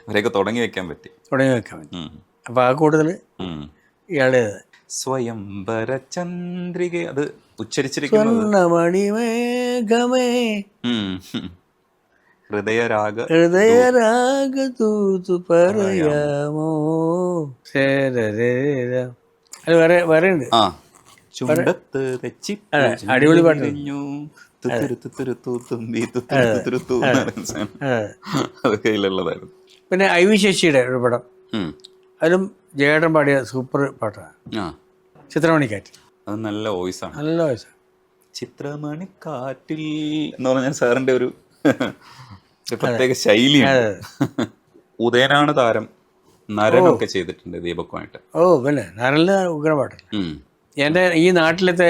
അവരെയൊക്കെ തുടങ്ങി വെക്കാൻ പറ്റി. അപ്പോൾ ആ കൂടുതൽ ഇയാളെ സ്വയംവര ചന്ദ്രിക അത് ഉച്ചരിച്ചിരിക്കുന്നത് സ്വർണ്ണമണിമേഘമേ ഹൃദയരാഗ തൂതു പറയാമോ. അത് വേറെ ഉണ്ട്. ചുണ്ടത്ത് അടിപൊളി പാട്ട്. അതൊക്കെ ഇതിലുള്ളതായിരുന്നു. പിന്നെ ഐ വി ശശിയുടെ ഒരു പടം, അതിലും ജയേട്ടൻ പാടിയ സൂപ്പർ പാട്ടാണ് ചിത്രമണിക്കാറ്റ്. അത് നല്ല വോയിസാണ്, നല്ല വോയിസാണ്. ചിത്രമണിക്കാറ്റിൽ എന്ന് പറഞ്ഞാൽ സാറിന്റെ ഒരു പ്രത്യേക ശൈലിയാണ്. ഉദയനാണ് താരം, നരനൊക്കെ ചെയ്തിട്ടുണ്ട് ദീപക്കുമായിട്ട്. പിന്നെ നരലിന് ഉഗ്ര പാട്ടല്ല. എൻ്റെ ഈ നാട്ടിലത്തെ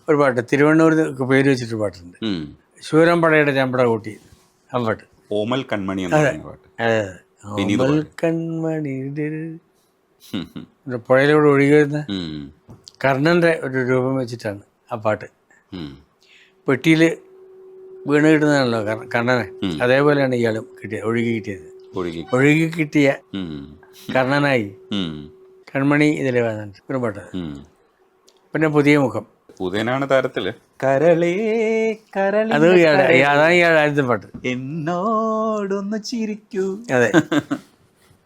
ഒരു പാട്ട് തിരുവണ്ണൂർ പേര് വെച്ചിട്ട് പാട്ടുണ്ട്, ശൂരംപടയുടെ ചമ്പട കൂട്ടി ആ പാട്ട്. ഓമൽ കൺമണി എന്ന പാട്ട്. ഓമൽ കൺമണി പുഴയിലൂടെ ഒഴുകി വരുന്ന കർണൻ്റെ ഒരു രൂപം വെച്ചിട്ടാണ് ആ പാട്ട്. പെട്ടിയിൽ വീണ് കിട്ടുന്നതാണല്ലോ കർണനെ, അതേപോലെയാണ് ഇയാളും കിട്ടിയത്, കിട്ടിയത് ഒഴുകി കിട്ടിയ കർണനായി കൺമണി ഇതിൽ വന്നിട്ട് ഒരു പാട്ട്. പിന്നെ പുതിയ മുഖം, ഉദയനാണ് താരത്തില്. കരളേ കരളേ, അത് അതാണ് ഇയാൾ ആദ്യത്തെ പാട്ട്. എന്നോടൊന്ന് ചിരിക്കൂ. അതെ.